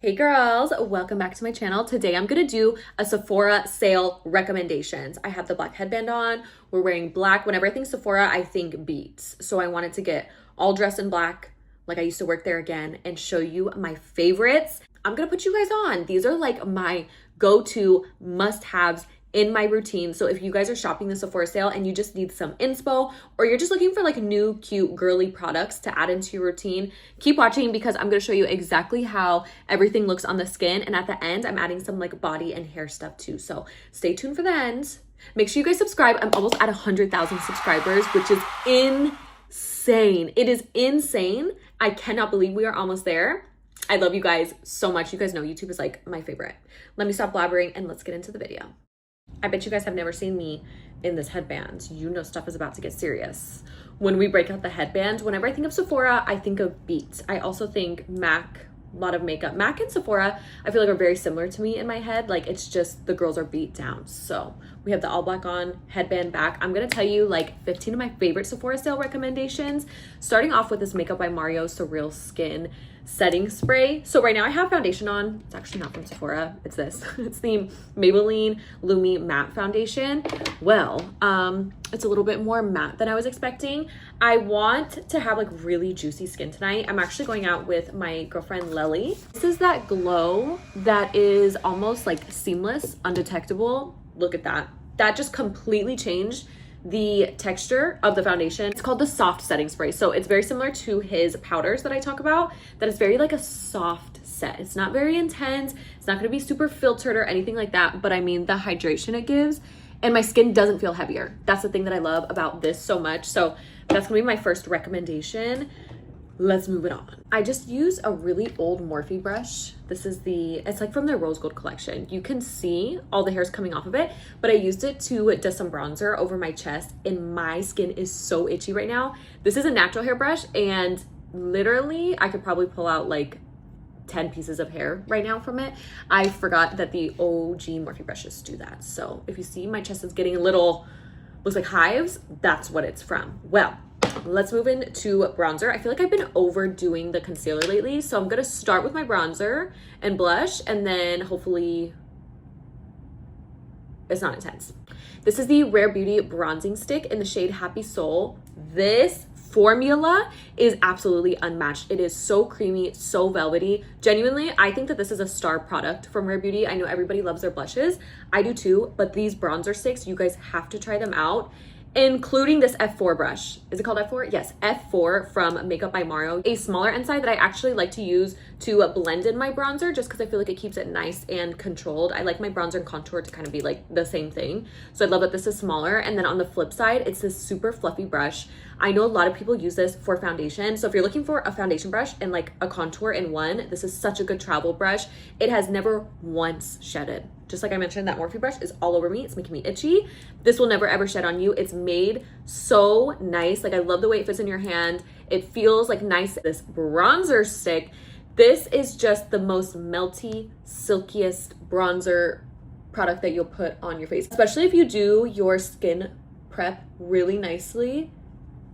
Hey girls, welcome back to my channel. Today I'm gonna do a Sephora sale recommendations. I have the black headband on, we're wearing black. Whenever I think Sephora, I think Beats. So I wanted to get all dressed in black, like I used to work there again, and show you my favorites. I'm gonna put you guys on. These are like my go-to must-haves in my routine. So if you guys are shopping the Sephora sale and you just need some inspo, or you're just looking for like new, cute, girly products to add into your routine, keep watching because I'm gonna show you exactly how everything looks on the skin. And at the end, I'm adding some like body and hair stuff too. So stay tuned for the end. Make sure you guys subscribe. I'm almost at 100,000 subscribers, which is insane. It is insane. I cannot believe we are almost there. I love you guys so much. You guys know YouTube is like my favorite. Let me stop blabbering and let's get into the video. I bet you guys have never seen me in this headband. You know stuff is about to get serious. When we break out the headband, whenever I think of Sephora, I think of Beats. I also think MAC, a lot of makeup. MAC and Sephora, I feel like are very similar to me in my head. Like it's just the girls are beat down. So we have the all black on, headband back. I'm gonna tell you like 15 of my favorite Sephora sale recommendations. Starting off with this Makeup by Mario Surreal Skin setting spray. So right now I have foundation on. It's actually not from Sephora. It's this. It's the Maybelline Lumi Matte Foundation. Well, it's a little bit more matte than I was expecting. I want to have like really juicy skin tonight. I'm actually going out with my girlfriend Lely. This is that glow that is almost like seamless, undetectable. Look at that. That just completely changed the texture of the foundation. It's called the soft setting spray. So it's very similar to his powders that I talk about, that it's very like a soft set. It's not very intense. It's not gonna be super filtered or anything like that, but I mean the hydration it gives, and my skin doesn't feel heavier. That's the thing that I love about this so much. So that's gonna be my first recommendation. Let's move it on. I just use a really old Morphe brush. This is it's like from their Rose Gold collection. You can see all the hairs coming off of it, but I used it to dust some bronzer over my chest, and my skin is so itchy right now. This is a natural hair brush, and literally I could probably pull out like 10 pieces of hair right now from it. I forgot that the OG Morphe brushes do that. So if you see my chest is getting a little, looks like hives, that's what it's from. Well, let's move into bronzer. I feel like I've been overdoing the concealer lately, so I'm gonna start with my bronzer and blush, and then hopefully it's not intense. This is the Rare Beauty bronzing stick in the shade Happy Soul. This formula is absolutely unmatched. It is so creamy, so velvety. Genuinely, I think that this is a star product from Rare Beauty. I know everybody loves their blushes. I do too, but these bronzer sticks, you guys have to try them out, including this F4 brush. Is it called F4? Yes, F4 from Makeup by Mario. A smaller end side that I actually like to use to blend in my bronzer, just because I feel like it keeps it nice and controlled. I like my bronzer and contour to kind of be like the same thing. So I love that this is smaller. And then on the flip side, it's this super fluffy brush. I know a lot of people use this for foundation. So if you're looking for a foundation brush and like a contour in one, this is such a good travel brush. It has never once shedded. Just like I mentioned, that Morphe brush is all over me. It's making me itchy. This will never ever shed on you. It's made so nice. Like I love the way it fits in your hand. It feels like nice. This bronzer stick, this is just the most melty, silkiest bronzer product that you'll put on your face. Especially if you do your skin prep really nicely,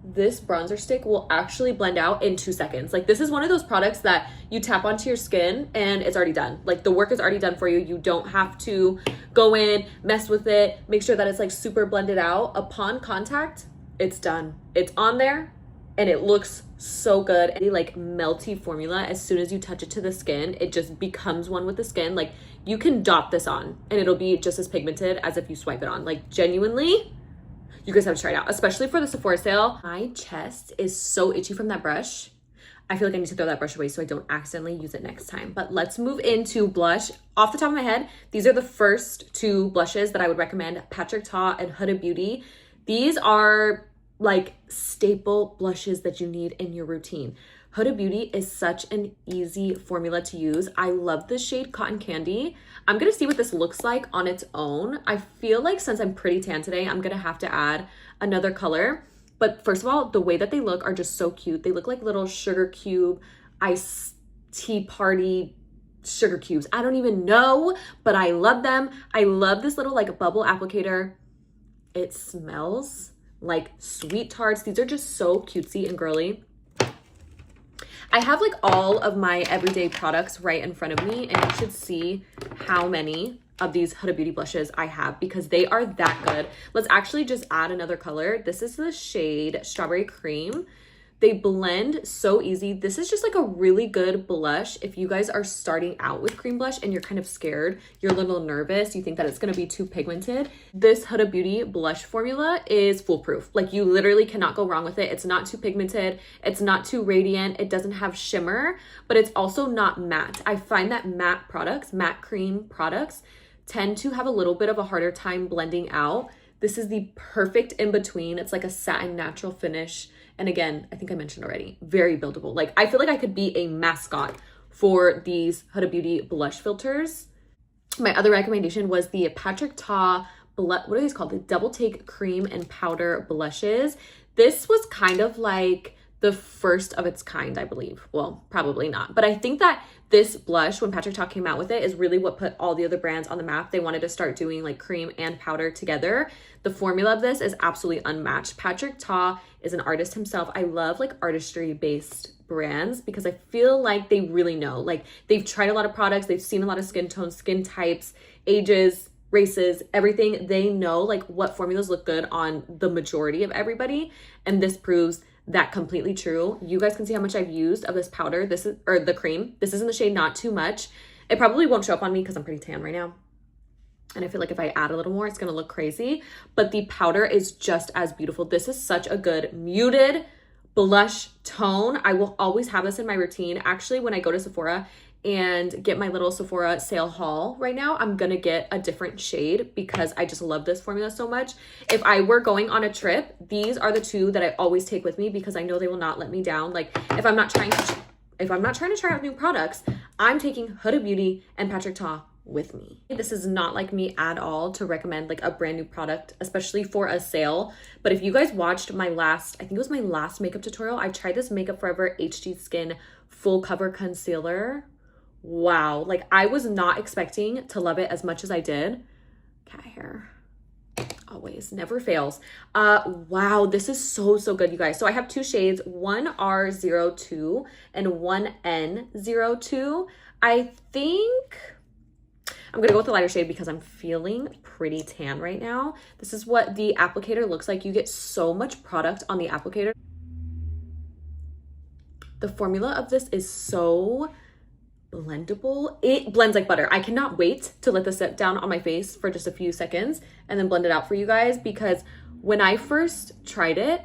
this bronzer stick will actually blend out in 2 seconds. Like this is one of those products that you tap onto your skin and it's already done. Like the work is already done for you. You don't have to go in, mess with it, make sure that it's like super blended out. Upon contact, it's done. It's on there and it looks so good. And like melty formula, as soon as you touch it to the skin, it just becomes one with the skin. Like you can dot this on and it'll be just as pigmented as if you swipe it on. Like genuinely, you guys have to try it out, especially for the Sephora sale. My chest is so itchy from that brush. I feel like I need to throw that brush away so I don't accidentally use it next time. But let's move into blush. Off the top of my head, these are the first 2 blushes that I would recommend, Patrick Ta and Huda Beauty. These are like staple blushes that you need in your routine. Huda Beauty is such an easy formula to use. I love the shade Cotton Candy. I'm gonna see what this looks like on its own. I feel like since I'm pretty tan today, I'm gonna have to add another color. But first of all, the way that they look are just so cute. They look like little sugar cube, iced tea party sugar cubes. I don't even know, but I love them. I love this little like bubble applicator. It smells like sweet tarts. These are just so cutesy and girly. I have like all of my everyday products right in front of me, and you should see how many of these Huda Beauty blushes I have because they are that good. Let's actually just add another color. This is the shade Strawberry Cream. They blend so easy. This is just like a really good blush if you guys are starting out with cream blush and you're kind of scared, you're a little nervous, you think that it's going to be too pigmented. This Huda Beauty blush formula is foolproof. Like you literally cannot go wrong with it. It's not too pigmented, it's not too radiant, it doesn't have shimmer, but it's also not matte. I find that matte products, matte cream products, tend to have a little bit of a harder time blending out. This is the perfect in between. It's like a satin natural finish. And again, I think I mentioned already, very buildable. Like I feel like I could be a mascot for these Huda Beauty blush filters. My other recommendation was the Patrick Ta, what are these called? The Double Take Cream and Powder Blushes. This was kind of like the first of its kind, I believe. Well, probably not. But I think that this blush, when Patrick Ta came out with it, is really what put all the other brands on the map. They wanted to start doing like cream and powder together. The formula of this is absolutely unmatched. Patrick Ta is an artist himself. I love like artistry-based brands because I feel like they really know. Like they've tried a lot of products. They've seen a lot of skin tones, skin types, ages, races, everything. They know like what formulas look good on the majority of everybody. And this proves that completely true. You guys can see how much I've used of this powder. This is, or the cream. This is in the shade Not Too Much. It probably won't show up on me because I'm pretty tan right now. And I feel like if I add a little more, it's going to look crazy. But the powder is just as beautiful. This is such a good muted blush tone. I will always have this in my routine. Actually, when I go to Sephora and get my little Sephora sale haul right now, I'm gonna get a different shade because I just love this formula so much. If I were going on a trip, these are the two that I always take with me because I know they will not let me down. Like if I'm not trying to try out new products, I'm taking Huda Beauty and Patrick Ta with me. This is not like me at all to recommend like a brand new product, especially for a sale. But if you guys watched my last, I think it was my last makeup tutorial, I tried this Makeup Forever HD Skin Full Cover Concealer. Wow, like I was not expecting to love it as much as I did. Cat hair, always, never fails. Wow, this is so good, you guys. So I have two shades, one R02 and one N02. I think I'm gonna go with the lighter shade because I'm feeling pretty tan right now. This is what the applicator looks like. You get so much product on the applicator. The formula of this is so blendable. It blends like butter. I cannot wait to let this sit down on my face for just a few seconds and then blend it out for you guys, because when I first tried it,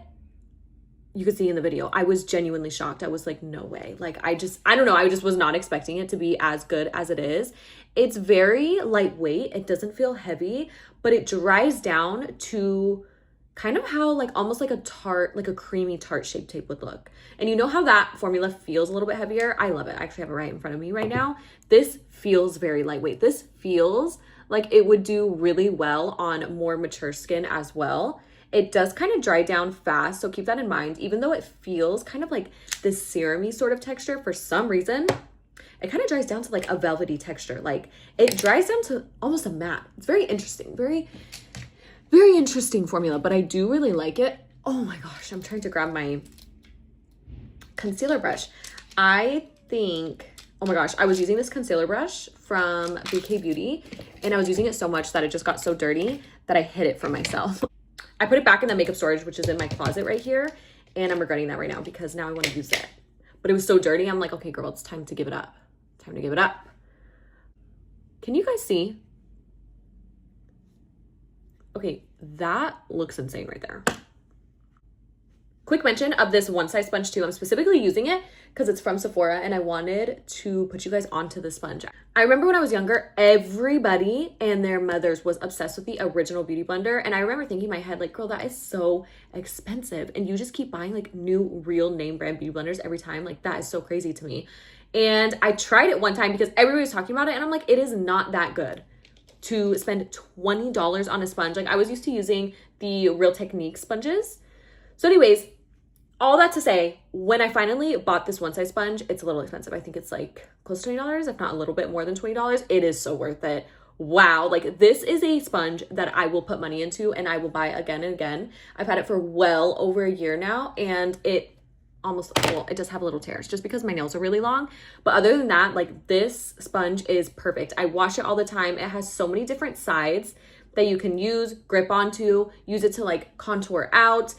you could see in the video, I was genuinely shocked. I was like, no way. Like I don't know. I just was not expecting it to be as good as it is. It's very lightweight. It doesn't feel heavy, but it dries down to kind of how like almost like a tart, like a creamy tart shape tape would look. And you know how that formula feels a little bit heavier? I love it. I actually have it right in front of me right now. This feels very lightweight. This feels like it would do really well on more mature skin as well. It does kind of dry down fast, so keep that in mind. Even though it feels kind of like this serum-y sort of texture, for some reason, it kind of dries down to like a velvety texture. Like it dries down to almost a matte. It's very interesting, very interesting formula, but I do really like it. Oh my gosh, I'm trying to grab my concealer brush. I think, oh my gosh, I was using this concealer brush from BK Beauty and I was using it so much that it just got so dirty that I hid it from myself. I put it back in the makeup storage, which is in my closet right here, and I'm regretting that right now because now I want to use it. But it was so dirty, I'm like, okay, girl, it's time to give it up. Time to give it up. Can you guys see? Okay, that looks insane right there. Quick mention of this one size sponge too. I'm specifically using it because it's from Sephora and I wanted to put you guys onto the sponge. I remember when I was younger, everybody and their mothers was obsessed with the original Beauty Blender. And I remember thinking in my head, like, girl, that is so expensive. And you just keep buying like new real name brand Beauty Blenders every time. Like that is so crazy to me. And I tried it one time because everybody was talking about it and I'm like, it is not that good to spend $20 on a sponge. Like I was used to using the Real Technique sponges. So anyways, all that to say, when I finally bought this one size sponge, it's a little expensive. I think it's like close to $20, if not a little bit more than $20. It is so worth it. Wow, like this is a sponge that I will put money into and I will buy again and again. I've had it for well over a year now and it almost, well, it does have little tears just because my nails are really long. But other than that, like this sponge is perfect. I wash it all the time. It has so many different sides that you can use, grip onto, use it to like contour out.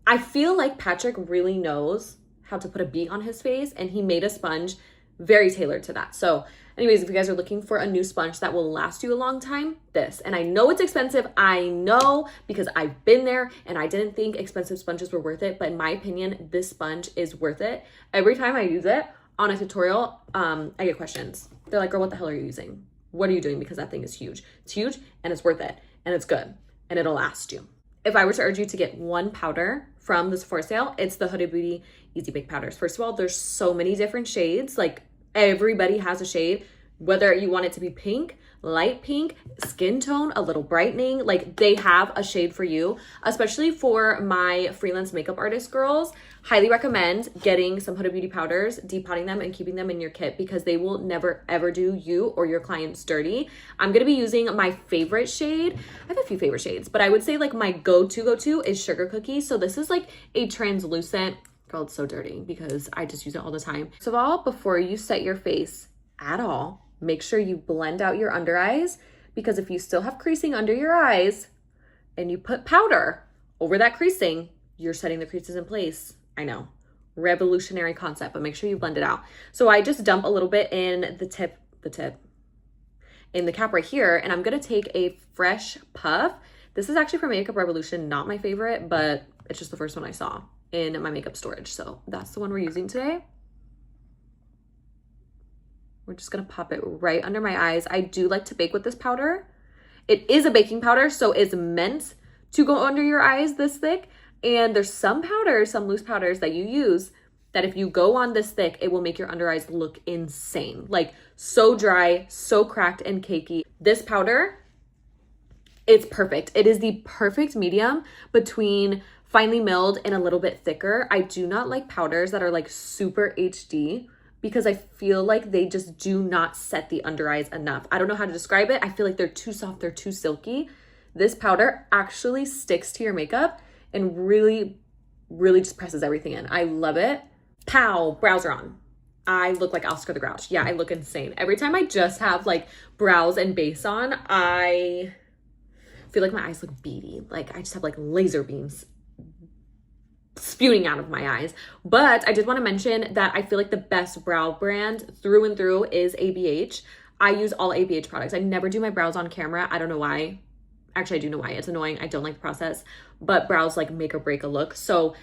I feel like Patrick really knows how to put a beat on his face, and he made a sponge very tailored to that. So anyways, if you guys are looking for a new sponge that will last you a long time, this. And I know it's expensive. I know, because I've been there and I didn't think expensive sponges were worth it. But in my opinion, this sponge is worth it. Every time I use it on a tutorial, I get questions. They're like, girl, what the hell are you using? What are you doing? Because that thing is huge. It's huge and it's worth it and it's good and it'll last you. If I were to urge you to get one powder from the Sephora sale, it's the Huda Beauty Easy Bake Powders. First of all, there's so many different shades. Like everybody has a shade, whether you want it to be pink, light pink, skin tone, a little brightening, like they have a shade for you. Especially for my freelance makeup artist girls, highly recommend getting some Huda Beauty powders, depotting them and keeping them in your kit, because they will never ever do you or your clients dirty. I'm gonna be using my favorite shade. I have a few favorite shades, but I would say like my go-to is Sugar Cookie. So this is like a translucent, girl, it's so dirty because I just use it all the time. First of all, before you set your face at all, make sure you blend out your under eyes, because if you still have creasing under your eyes and you put powder over that creasing, you're setting the creases in place. I know, revolutionary concept, but make sure you blend it out. So I just dump a little bit in the tip, in the cap right here, and I'm gonna take a fresh puff. This is actually from Makeup Revolution, not my favorite, but it's just the first one I saw in my makeup storage. So that's the one we're using today. We're just gonna pop it right under my eyes. I do like to bake with this powder. It is a baking powder, so it's meant to go under your eyes this thick. And there's some powders, some loose powders that you use that if you go on this thick, it will make your under eyes look insane. Like so dry, so cracked and cakey. This powder, it's perfect. It is the perfect medium between finely milled and a little bit thicker. I do not like powders that are like super HD, because I feel like they just do not set the under eyes enough. I don't know how to describe it. I feel like they're too soft, they're too silky. This powder actually sticks to your makeup and really, really just presses everything in. I love it. Pow, brows are on. I look like Oscar the Grouch. Yeah, I look insane. Every time I just have like brows and base on, I feel like my eyes look beady. Like I just have like laser beams spewing out of my eyes. But I did want to mention that I feel like the best brow brand through and through is ABH. I use all ABH products. I never do my brows on camera. I don't know why. Actually, I do know why. It's annoying. I don't like the process, but brows like make or break a look. So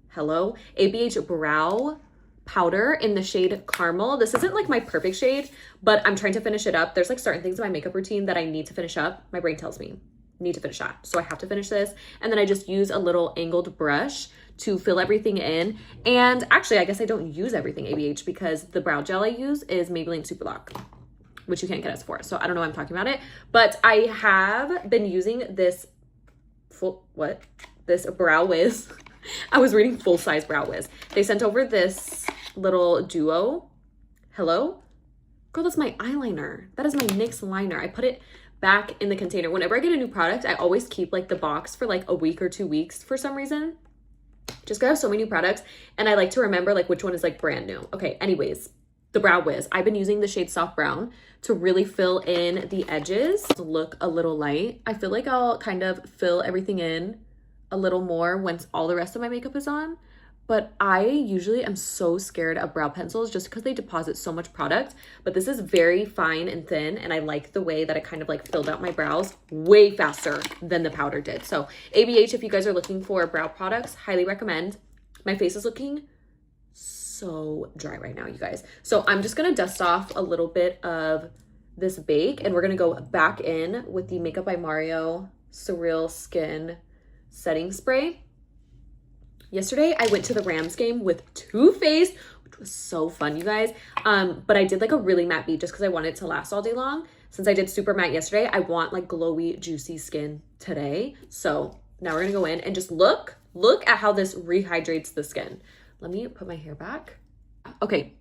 hello, ABH brow powder in the shade Caramel. This isn't like my perfect shade, but I'm trying to finish it up. There's like certain things in my makeup routine that I need to finish up. My brain tells me need to finish that. So I have to finish this. And then I just use a little angled brush to fill everything in. And actually, I guess I don't use everything ABH, because the brow gel I use is Maybelline Super Lock, which you can't get at Sephora. So I don't know why I'm talking about it, but I have been using this this Brow Wiz. I was reading full size Brow Wiz. They sent over this little duo. Hello? Girl, that's my eyeliner. That is my NYX liner. I put it back in the container. Whenever I get a new product, I always keep like the box for like a week or 2 weeks for some reason. Just because I have so many new products and I like to remember like which one is like brand new. Okay, anyways, the Brow Wiz. I've been using the shade Soft Brown to really fill in the edges to look a little light. I feel like I'll kind of fill everything in a little more once all the rest of my makeup is on. But I usually am so scared of brow pencils just because they deposit so much product. But this is very fine and thin, and I like the way that it kind of like filled out my brows way faster than the powder did. So ABH, if you guys are looking for brow products, highly recommend. My face is looking so dry right now, you guys. So I'm just gonna dust off a little bit of this bake, and we're gonna go back in with the Makeup by Mario Surreal Skin Setting Spray. Yesterday, I went to the Rams game with Too Faced, which was so fun, you guys. But I did like a really matte beat just because I wanted it to last all day long. Since I did super matte yesterday, I want like glowy, juicy skin today. So now we're gonna go in and just look at how this rehydrates the skin. Let me put my hair back. Okay,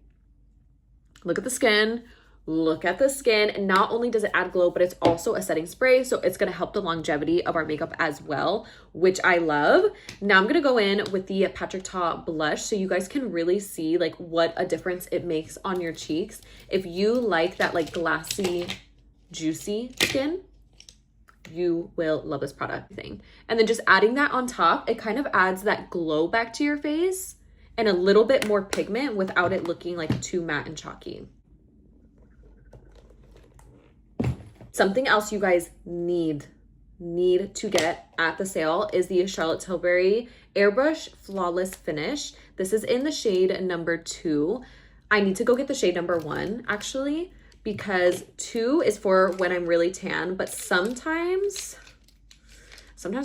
look at the skin, Look at the skin. Not only does it add glow, but it's also a setting spray. So it's going to help the longevity of our makeup as well, which I love. Now I'm going to go in with the Patrick Ta blush so you guys can really see like what a difference it makes on your cheeks. If you like that like glassy, juicy skin, you will love this product thing. And then just adding that on top, it kind of adds that glow back to your face and a little bit more pigment without it looking like too matte and chalky. Something else you guys need to get at the sale is the Charlotte Tilbury Airbrush Flawless Finish. This is in the shade number 2. I need to go get the shade number 1 actually, because 2 is for when I'm really tan, but sometimes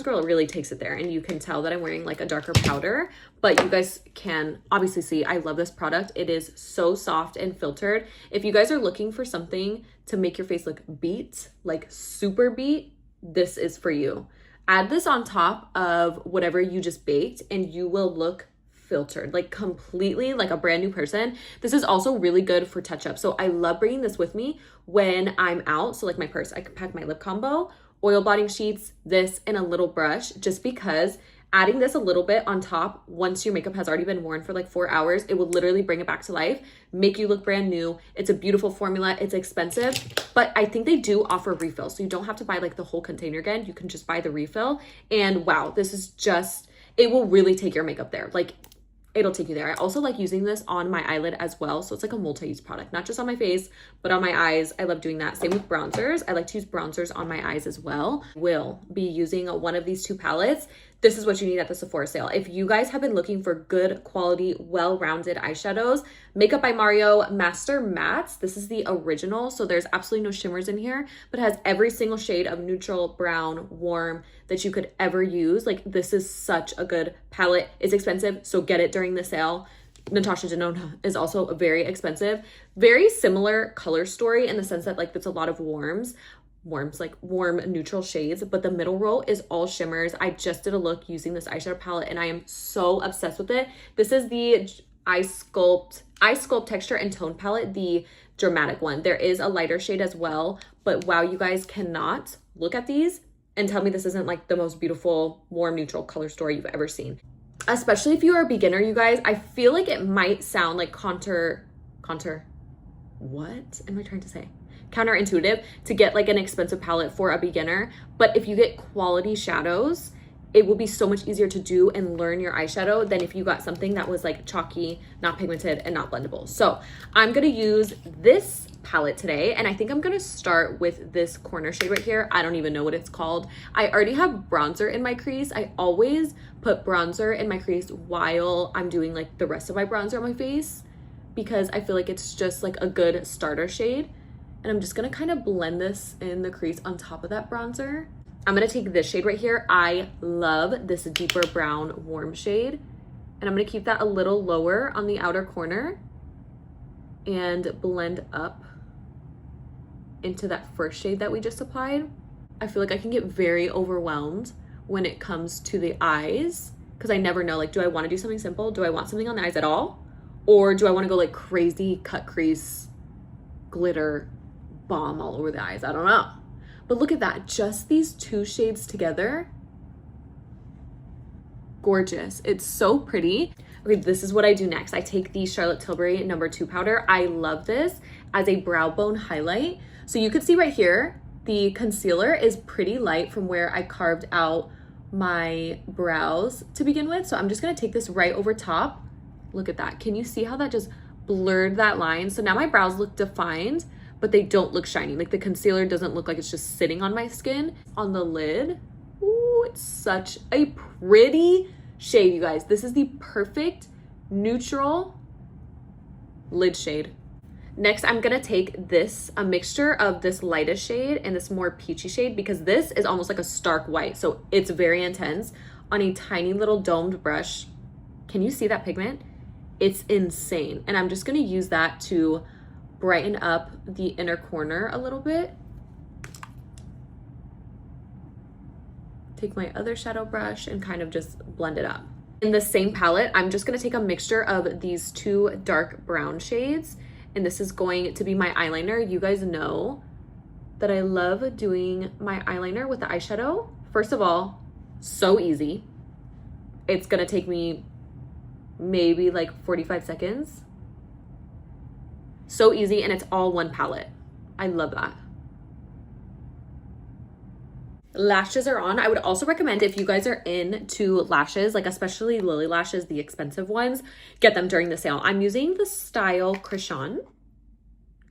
girl, it really takes it there, and you can tell that I'm wearing like a darker powder, but you guys can obviously see I love this product. It is so soft and filtered. If you guys are looking for something to make your face look beat, like super beat, this is for you. Add this on top of whatever you just baked and you will look filtered, like completely like a brand new person. This is also really good for touch up. So I love bringing this with me when I'm out. So like my purse, I can pack my lip combo, oil blotting sheets, this, and a little brush, just because adding this a little bit on top, once your makeup has already been worn for like 4 hours, it will literally bring it back to life, make you look brand new. It's a beautiful formula. It's expensive, but I think they do offer refills. So you don't have to buy like the whole container again. You can just buy the refill. And wow, this is just, it will really take your makeup there. Like it'll take you there. I also like using this on my eyelid as well. So it's like a multi-use product, not just on my face, but on my eyes. I love doing that. Same with bronzers. I like to use bronzers on my eyes as well. Will be using one of these 2 palettes. This is what you need at the Sephora sale. If you guys have been looking for good quality, well-rounded eyeshadows, Makeup by Mario Master Mattes. This is the original, so there's absolutely no shimmers in here, but it has every single shade of neutral, brown, warm that you could ever use. Like this is such a good palette. It's expensive, so get it during the sale. Natasha Denona is also very expensive. Very similar color story in the sense that like it's a lot of warms, like warm neutral shades, but the middle row is all shimmers. I just did a look using this eyeshadow palette and I am so obsessed with it. This is the Eye Sculpt Texture and Tone palette, the dramatic one. There is a lighter shade as well, but wow, you guys cannot look at these and tell me this isn't like the most beautiful warm neutral color story you've ever seen. Especially if you are a beginner, you guys, I feel like it might sound like what am I trying to say? Counterintuitive to get like an expensive palette for a beginner, but if you get quality shadows, it will be so much easier to do and learn your eyeshadow than if you got something that was like chalky, not pigmented, and not blendable. So I'm gonna use this palette today, and I think I'm gonna start with this corner shade right here. I don't even know what it's called. I already have bronzer in my crease. I always put bronzer in my crease while I'm doing like the rest of my bronzer on my face, because I feel like it's just like a good starter shade. And I'm just gonna kind of blend this in the crease on top of that bronzer. I'm gonna take this shade right here. I love this deeper brown warm shade. And I'm gonna keep that a little lower on the outer corner and blend up into that first shade that we just applied. I feel like I can get very overwhelmed when it comes to the eyes, because I never know, like, do I wanna do something simple? Do I want something on the eyes at all? Or do I wanna go like crazy cut crease, glitter, bomb all over the eyes? I don't know. But look at that, just these 2 shades together. Gorgeous. It's so pretty. Okay, this is what I do next. I take the Charlotte Tilbury number 2 powder. I love this as a brow bone highlight. So you could see right here, the concealer is pretty light from where I carved out my brows to begin with. So I'm just gonna take this right over top. Look at that. Can you see how that just blurred that line? So now my brows look defined, but they don't look shiny. Like the concealer doesn't look like it's just sitting on my skin. On the lid, ooh, it's such a pretty shade, you guys. This is the perfect neutral lid shade. Next, I'm gonna take this, a mixture of this lightest shade and this more peachy shade, because this is almost like a stark white. So it's very intense on a tiny little domed brush. Can you see that pigment? It's insane. And I'm just gonna use that to brighten up the inner corner a little bit. Take my other shadow brush and kind of just blend it up. In the same palette, I'm just gonna take a mixture of these 2 dark brown shades and this is going to be my eyeliner. You guys know that I love doing my eyeliner with the eyeshadow. First of all, so easy. It's gonna take me maybe like 45 seconds. So easy, and it's all one palette. I love that. Lashes are on. I would also recommend, if you guys are into lashes, like especially Lily lashes, the expensive ones, get them during the sale. I'm using the style Krishan,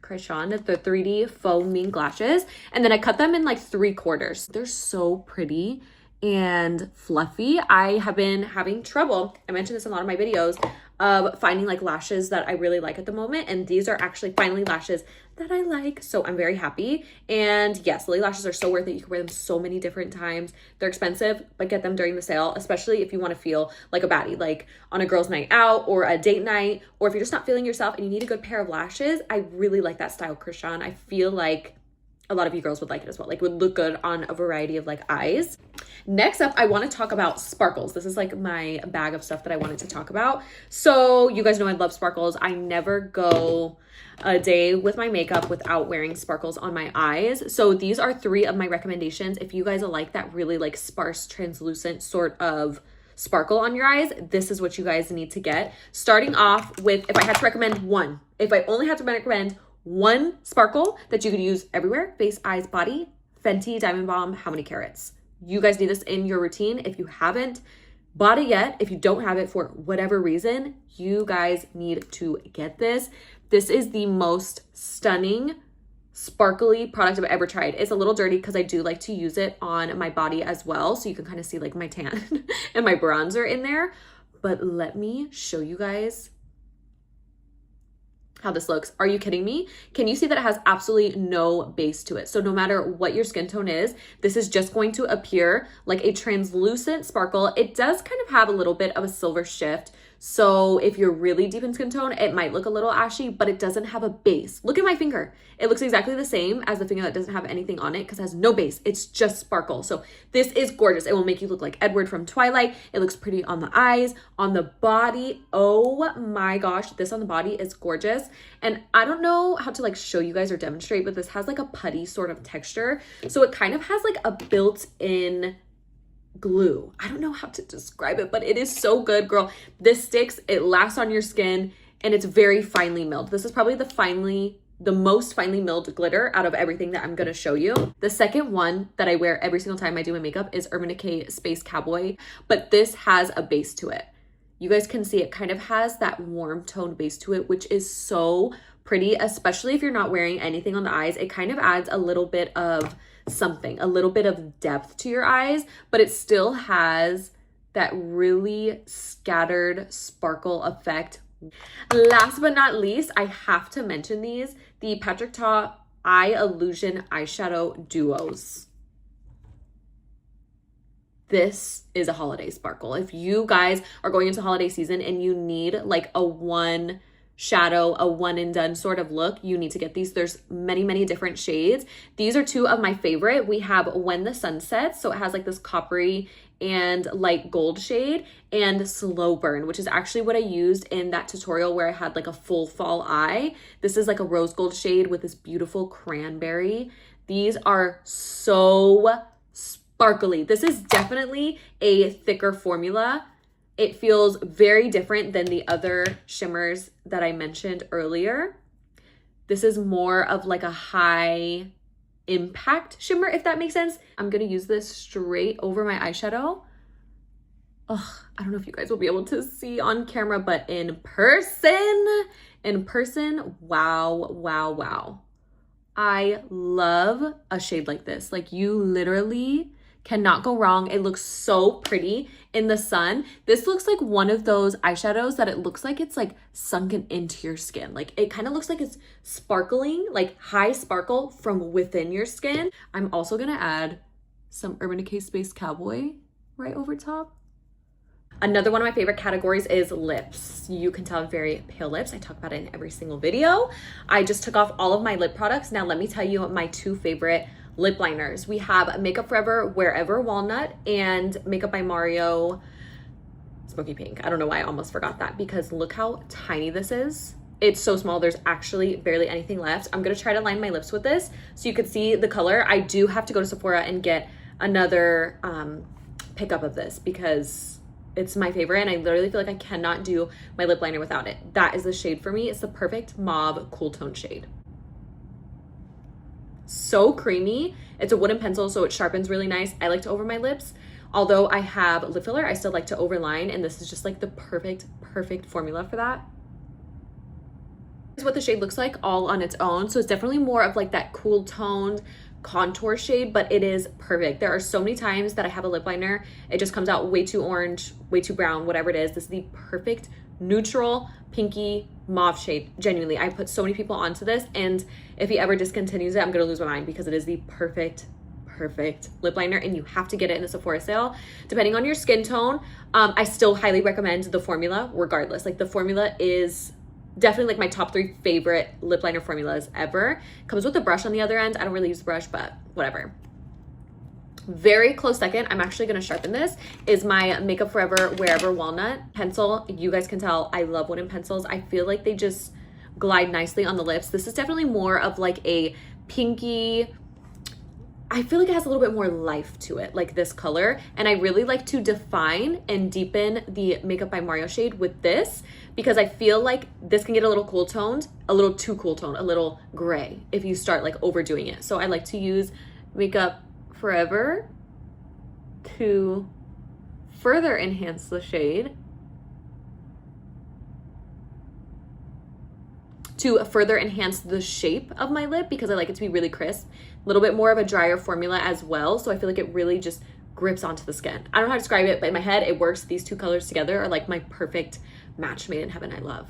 the 3D foaming lashes, and then I cut them in like 3/4. They're so pretty and fluffy. I have been having trouble, I mentioned this in a lot of my videos, of finding like lashes that I really like at the moment, and these are actually finally lashes that I like, so I'm very happy. And yes, Lily lashes are so worth it. You can wear them so many different times. They're expensive, but get them during the sale, especially if you want to feel like a baddie, like on a girl's night out or a date night, or if you're just not feeling yourself and you need a good pair of lashes. I really like that style Krishan. I feel like a lot of you girls would like it as well. Like, would look good on a variety of like eyes. Next up, I want to talk about sparkles. This is like my bag of stuff that I wanted to talk about. So you guys know I love sparkles. I never go a day with my makeup without wearing sparkles on my eyes. So these are 3 of my recommendations. If you guys like that really like sparse, translucent sort of sparkle on your eyes, this is what you guys need to get. Starting off with, if I had to recommend one, if I only had to recommend one sparkle that you could use everywhere, face, eyes, body, Fenty Diamond Bomb How Many Carats. You guys need this in your routine. If you haven't bought it yet, if you don't have it for whatever reason, you guys need to get this. This is the most stunning, sparkly product I've ever tried. It's a little dirty because I do like to use it on my body as well, so you can kind of see like my tan and my bronzer in there. But let me show you guys how this looks. Are you kidding me? Can you see that it has absolutely no base to it? So no matter what your skin tone is, this is just going to appear like a translucent sparkle. It does kind of have a little bit of a silver shift. So if you're really deep in skin tone, it might look a little ashy, but it doesn't have a base. Look at my finger. It looks exactly the same as the finger that doesn't have anything on it because it has no base. It's just sparkle. So this is gorgeous. It will make you look like Edward from Twilight. It looks pretty on the eyes, on the body. Oh my gosh, this on the body is gorgeous. And I don't know how to like show you guys or demonstrate, but this has like a putty sort of texture. So it kind of has like a built-in glue. I don't know how to describe it, but it is so good, girl. This sticks, it lasts on your skin, and it's very finely milled. This is probably the most finely milled glitter out of everything that I'm gonna show you. The second one that I wear every single time I do my makeup is Urban Decay Space Cowboy, but this has a base to it. You guys can see it kind of has that warm toned base to it, which is so pretty, especially if you're not wearing anything on the eyes. It kind of adds a little bit of something, a little bit of depth to your eyes, but it still has that really scattered sparkle effect. Last but not least, I have to mention these, the Patrick Ta Eye Illusion Eyeshadow Duos. This is a holiday sparkle. If you guys are going into holiday season and you need like a one shadow, a one and done sort of look, you need to get these. There's many different shades. These are 2 of my favorite. We have When the Sun Sets, so it has like this coppery and light gold shade, and Slow Burn, which is actually what I used in that tutorial where I had like a full fall eye. This is like a rose gold shade with this beautiful cranberry. These are so sparkly. This is definitely a thicker formula. It feels very different than the other shimmers that I mentioned earlier. This is more of like a high impact shimmer, if that makes sense. I'm gonna use this straight over my eyeshadow. Ugh, I don't know if you guys will be able to see on camera, but in person, wow. I love a shade like this. Like, you literally cannot go wrong. It looks so pretty in the sun. This looks like one of those eyeshadows that it looks like it's like sunken into your skin. Like, it kind of looks like it's sparkling, like high sparkle from within your skin. I'm also gonna add some Urban Decay Space Cowboy right over top. Another one of my favorite categories is lips. You can tell I have very pale lips. I talk about it in every single video. I just took off all of my lip products. Now let me tell you my 2 favorite lip liners. We have Makeup Forever Wherever Walnut and Makeup by Mario Smoky Pink. I don't know why I almost forgot that, because look how tiny this is. It's so small. There's actually barely anything left. I'm going to try to line my lips with this so you could see the color. I do have to go to Sephora and get another pickup of this because it's my favorite, and I literally feel like I cannot do my lip liner without it. That is the shade for me. It's the perfect mauve cool tone shade. So creamy. It's a wooden pencil, so it sharpens really nice. I like to over my lips. Although I have lip filler, I still like to overline, and this is just like the perfect formula for that. This is what the shade looks like all on its own. So it's definitely more of like that cool toned contour shade, but it is perfect. There are so many times that I have a lip liner, it just comes out way too orange, way too brown, whatever it is. This is the perfect neutral pinky mauve shade. Genuinely, I put so many people onto this, and if he ever discontinues it, I'm gonna lose my mind because it is the perfect lip liner, and you have to get it in the Sephora sale. Depending on your skin tone, I still highly recommend the formula regardless. Like the formula is definitely like my top 3 favorite lip liner formulas ever. Comes with a brush on the other end. I don't really use the brush, but whatever. Very close second, I'm actually gonna sharpen this, is my Makeup Forever Wherever Walnut pencil. You guys can tell I love wooden pencils. I feel like they just glide nicely on the lips. This is definitely more of like a pinky, I feel like it has a little bit more life to it, like this color. And I really like to define and deepen the Makeup by Mario shade with this because I feel like this can get a little cool toned, a little too cool toned, a little gray if you start like overdoing it. So I like to use Makeup Forever to further enhance the shade, to further enhance the shape of my lip because I like it to be really crisp. A little bit more of a drier formula as well, so I feel like it really just grips onto the skin. I don't know how to describe it, but in my head it works. These two colors together are like my perfect match made in heaven. I love.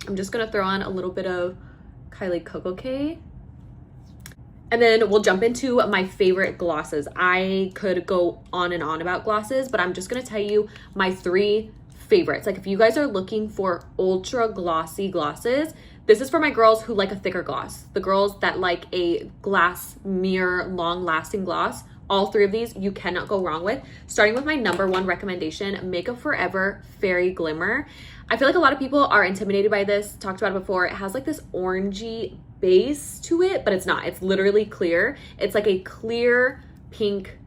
I'm just gonna throw on a little bit of Kylie Coco K, and then we'll jump into my favorite glosses. I could go on and on about glosses, but I'm just gonna tell you my 3 favorites. Like if you guys are looking for ultra glossy glosses, this is for my girls who like a thicker gloss. The girls that like a glass mirror long lasting gloss. All 3 of these you cannot go wrong with. Starting with my number 1 recommendation, Makeup Forever Fairy Glimmer. I feel like a lot of people are intimidated by this. Talked about it before. It has like this orangey base to it, but it's not. It's literally clear. It's like a clear pink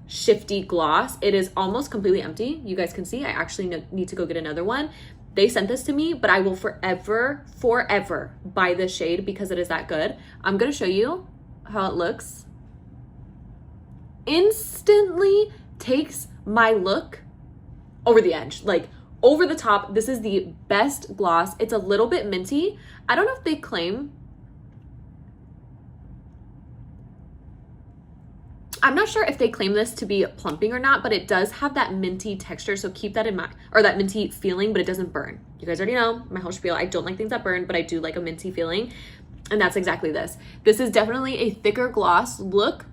shifty gloss. It is almost completely empty. You guys can see I actually need to go get another one. They sent this to me, but I will forever buy this shade because it is that good. I'm gonna show you how it looks. Instantly takes my look over the edge, like over the top. This is the best gloss. It's a little bit minty. I don't know if they claim, I'm not sure if they claim this to be plumping or not, but it does have that minty texture, so keep that in mind, or that minty feeling, but it doesn't burn. You guys already know my whole spiel. I don't like things that burn, but I do like a minty feeling, and that's exactly this. This is definitely a thicker gloss look.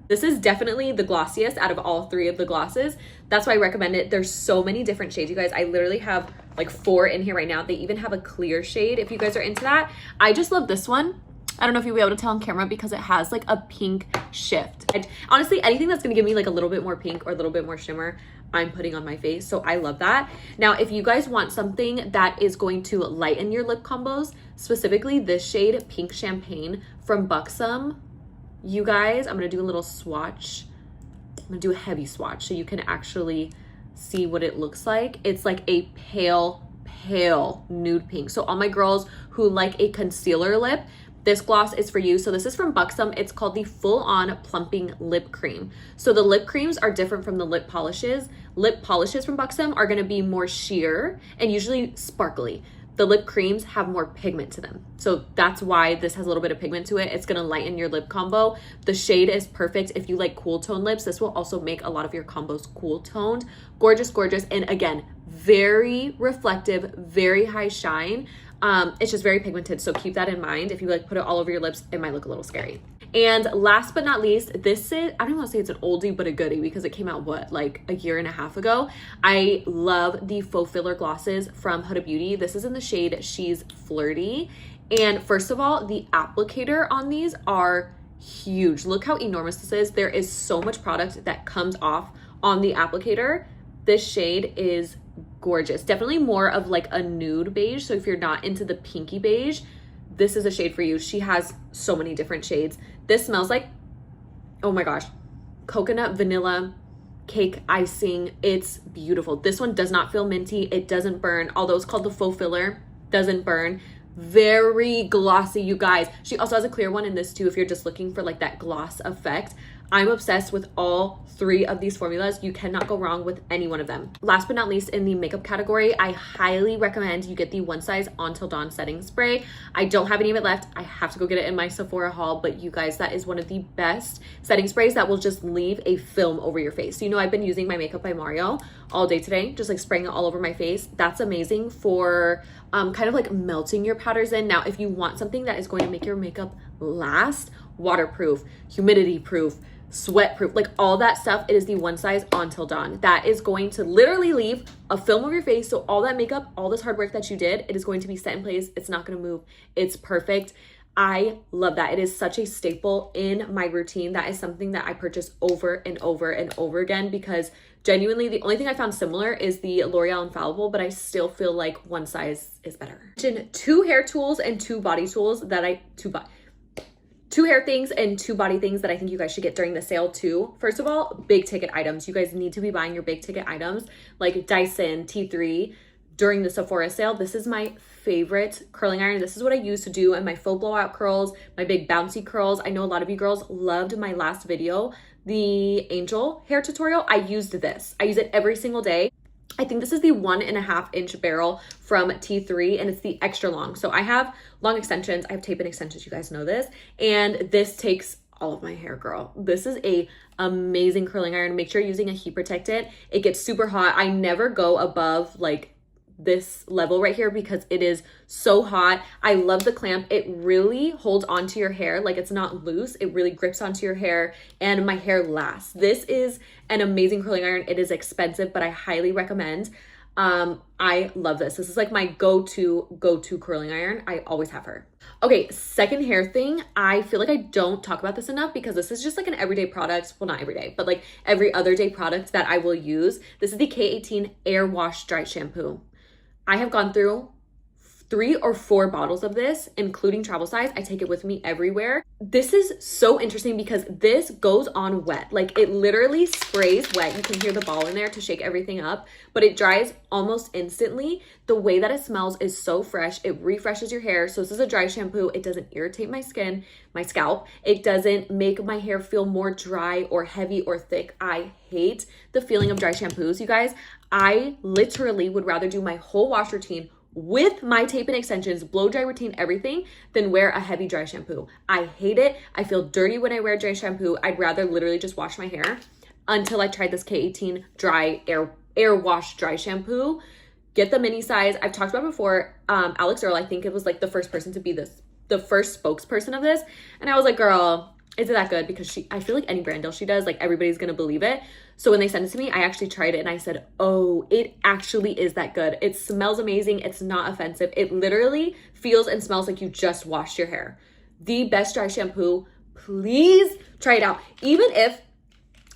This is definitely the glossiest out of all 3 of the glosses. That's why I recommend it. There's so many different shades, you guys. I literally have like 4 in here right now. They even have a clear shade if you guys are into that. I just love this one. I don't know if you'll be able to tell on camera because it has like a pink shift. Honestly, anything that's gonna give me like a little bit more pink or a little bit more shimmer, I'm putting on my face. So I love that. Now, if you guys want something that is going to lighten your lip combos, specifically this shade, Pink Champagne from Buxom, you guys, I'm gonna do a little swatch. I'm gonna do a heavy swatch so you can actually see what it looks like. It's like a pale nude pink. So all my girls who like a concealer lip, this gloss is for you. So this is from Buxom. It's called the Full On Plumping Lip Cream. So the lip creams are different from the lip polishes. Lip polishes from Buxom are gonna be more sheer and usually sparkly. The lip creams have more pigment to them. So that's why this has a little bit of pigment to it. It's gonna lighten your lip combo. The shade is perfect if you like cool tone lips. This will also make a lot of your combos cool toned. Gorgeous, gorgeous. And again, very reflective, very high shine. It's just very pigmented, so keep that in mind. If you like put it all over your lips, it might look a little scary. And last but not least, this is, I don't even want to say it's an oldie but a goodie because it came out, what, like a year and a half ago. I love the faux filler glosses from Huda Beauty. This is in the shade She's Flirty. And first of all, the applicator on these are huge. Look how enormous this is. There is so much product that comes off on the applicator. This shade is gorgeous. Definitely more of like a nude beige. So if you're not into the pinky beige, this is a shade for you. She has so many different shades. This smells like, oh my gosh, coconut vanilla cake icing. It's beautiful. This one does not feel minty. It doesn't burn. Although it's called the faux filler, doesn't burn. Very glossy, you guys. She also has a clear one in this too if you're just looking for like that gloss effect. I'm obsessed with all 3 of these formulas. You cannot go wrong with any one of them. Last but not least, in the makeup category, I highly recommend you get the One Size Until Dawn setting spray. I don't have any of it left. I have to go get it in my Sephora haul, but you guys, that is one of the best setting sprays that will just leave a film over your face. So, you know, I've been using my Makeup by Mario all day today, just like spraying it all over my face. That's amazing for kind of like melting your powders in. Now, if you want something that is going to make your makeup last, waterproof, humidity proof, sweat proof, like all that stuff, it is the One Size Until Dawn. That is going to literally leave a film of your face. So all that makeup, all this hard work that you did, it is going to be set in place. It's not going to move. It's perfect. I love that. It is such a staple in my routine. That is something that I purchase over and over and over again because genuinely the only thing I found similar is the L'Oreal Infallible, but I still feel like One Size is better. 2 hair tools and 2 body tools that two hair things and 2 body things that I think you guys should get during the sale too. First of all, big ticket items. You guys need to be buying your big ticket items like Dyson T3 during the Sephora sale. This is my favorite curling iron. This is what I use to do and my faux blowout curls, my big bouncy curls. I know a lot of you girls loved my last video, the angel hair tutorial. I used this. I use it every single day. I think this is the 1.5 inch barrel from T3 and it's the extra long. So I have long extensions. I have tape-in extensions. You guys know this. And this takes all of my hair, girl. This is a amazing curling iron. Make sure you're using a heat protectant. It gets super hot. I never go above like this level right here because it is so hot. I love the clamp. It really holds onto your hair. Like it's not loose. It really grips onto your hair and my hair lasts. This is an amazing curling iron. It is expensive, but I highly recommend. I love this. This is like my go-to curling iron. I always have her. Okay, second hair thing. I feel like I don't talk about this enough because this is just like an everyday product. Well, not every day, but like every other day product that I will use. This is the K18 Air Wash Dry Shampoo. I have gone through 3 or 4 bottles of this, including travel size. I take it with me everywhere. This is so interesting because this goes on wet. Like it literally sprays wet. You can hear the ball in there to shake everything up, but it dries almost instantly. The way that it smells is so fresh. It refreshes your hair. So this is a dry shampoo. It doesn't irritate my skin, my scalp. It doesn't make my hair feel more dry or heavy or thick. I hate the feeling of dry shampoos, you guys. I literally would rather do my whole wash routine with my tape-in extensions, blow dry routine, everything, than wear a heavy dry shampoo. I hate it. I feel dirty when I wear dry shampoo. I'd rather literally just wash my hair until I tried this K18 dry air wash dry shampoo. Get the mini size. I've talked about it before. Alex Earl, I think it was like the first person to be the first spokesperson of this. And I was like, girl, is it that good? Because I feel like any brand deal she does, like everybody's gonna believe it. So when they sent it to me, I actually tried it and I said, oh, it actually is that good. It smells amazing. It's not offensive. It literally feels and smells like you just washed your hair. The best dry shampoo. Please try it out. Even if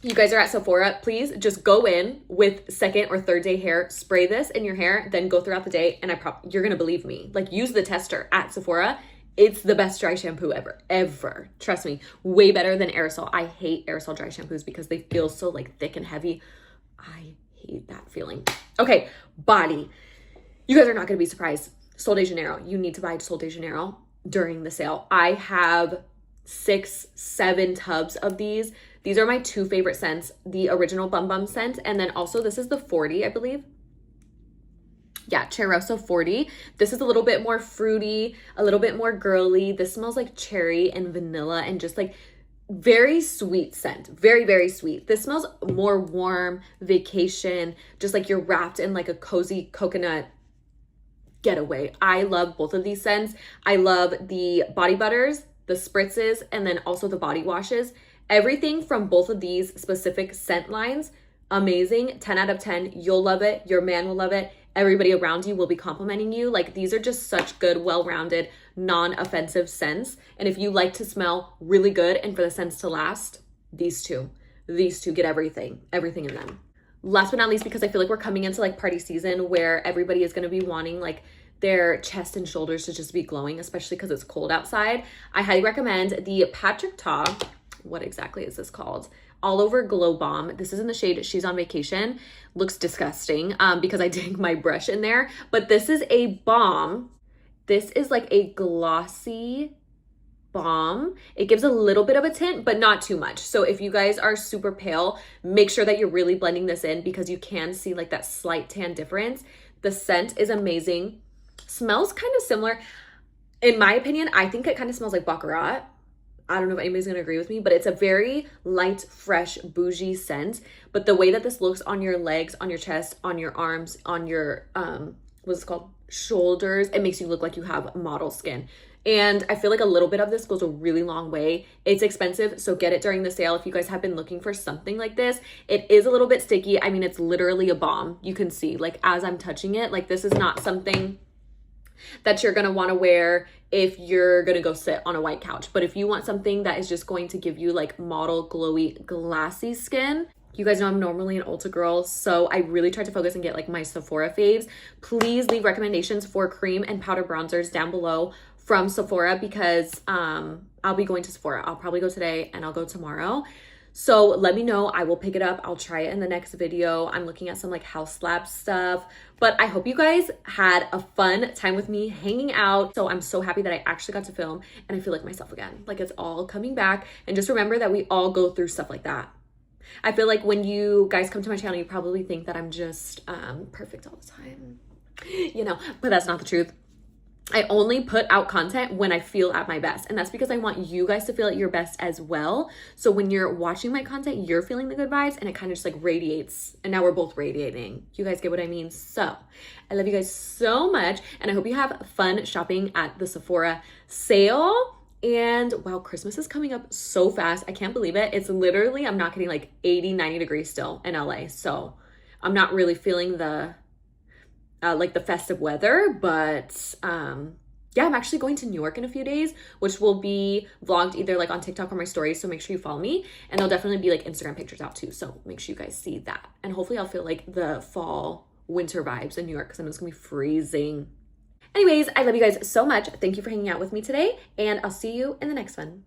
you guys are at Sephora, please just go in with second or third day hair, spray this in your hair, then go throughout the day and you're gonna believe me. Like use the tester at Sephora. It's the best dry shampoo ever. Trust me, way better than aerosol. I hate aerosol dry shampoos because they feel so like thick and heavy. I hate that feeling. Okay, body. You guys are not gonna be surprised. Sol de Janeiro, you need to buy Sol de Janeiro during the sale. I have 6, 7 tubs of these. These are my 2 favorite scents, the original Bum Bum scent, and then also this is the 40, I believe. Yeah, Cheirosa 40. This is a little bit more fruity, a little bit more girly. This smells like cherry and vanilla and just like very sweet scent. Very, very sweet. This smells more warm, vacation, just like you're wrapped in like a cozy coconut getaway. I love both of these scents. I love the body butters, the spritzes, and then also the body washes. Everything from both of these specific scent lines, amazing. 10 out of 10. You'll love it. Your man will love it. Everybody around you will be complimenting you. Like these are just such good, well-rounded, non-offensive scents. And if you like to smell really good and for the scents to last, these two get everything in them. last but not least, because I feel like we're coming into like party season where everybody is going to be wanting like their chest and shoulders to just be glowing, especially because it's cold outside, I highly recommend the Patrick Ta, what exactly is this called? All Over Glow Bomb. This is in the shade She's on Vacation. Looks disgusting because I did my brush in there, but this is a balm. This is like a glossy balm. It gives a little bit of a tint, but not too much. So if you guys are super pale, make sure that you're really blending this in because you can see like that slight tan difference. The scent is amazing. Smells kind of similar. In my opinion, I think it kind of smells like Baccarat. I don't know if anybody's gonna agree with me, but it's a very light, fresh, bougie scent. But the way that this looks on your legs, on your chest, on your arms, on your, what's it called? Shoulders, it makes you look like you have model skin. And I feel like a little bit of this goes a really long way. It's expensive, so get it during the sale if you guys have been looking for something like this. It is a little bit sticky. I mean, it's literally a balm. You can see, like, as I'm touching it, like, this is not something that you're gonna wanna wear if you're gonna go sit on a white couch. But if you want something that is just going to give you like model, glowy, glassy skin, you guys know I'm normally an Ulta girl, so I really try to focus and get like my Sephora faves. Please leave recommendations for cream and powder bronzers down below from Sephora because I'll be going to Sephora. I'll probably go today and I'll go tomorrow. So let me know. I will pick it up. I'll try it in the next video. I'm looking at some like House Lab stuff. But I hope you guys had a fun time with me hanging out. So I'm so happy that I actually got to film and I feel like myself again. Like it's all coming back. And just remember that we all go through stuff like that. I feel like when you guys come to my channel, you probably think that I'm just perfect all the time. You know, but that's not the truth. I only put out content when I feel at my best. And that's because I want you guys to feel at your best as well. So when you're watching my content, you're feeling the good vibes and it kind of just like radiates. And now we're both radiating. You guys get what I mean? So I love you guys so much. And I hope you have fun shopping at the Sephora sale. And wow, Christmas is coming up so fast. I can't believe it. It's literally, I'm not kidding, like 80, 90 degrees still in LA. So I'm not really feeling the like the festive weather, but yeah, I'm actually going to New York in a few days, which will be vlogged either like on TikTok or my stories, so make sure you follow me, and there'll definitely be like Instagram pictures out too, so make sure you guys see that, and hopefully I'll feel like the fall winter vibes in New York because I know it's gonna be freezing. Anyways, I love you guys so much. Thank you for hanging out with me today, and I'll see you in the next one.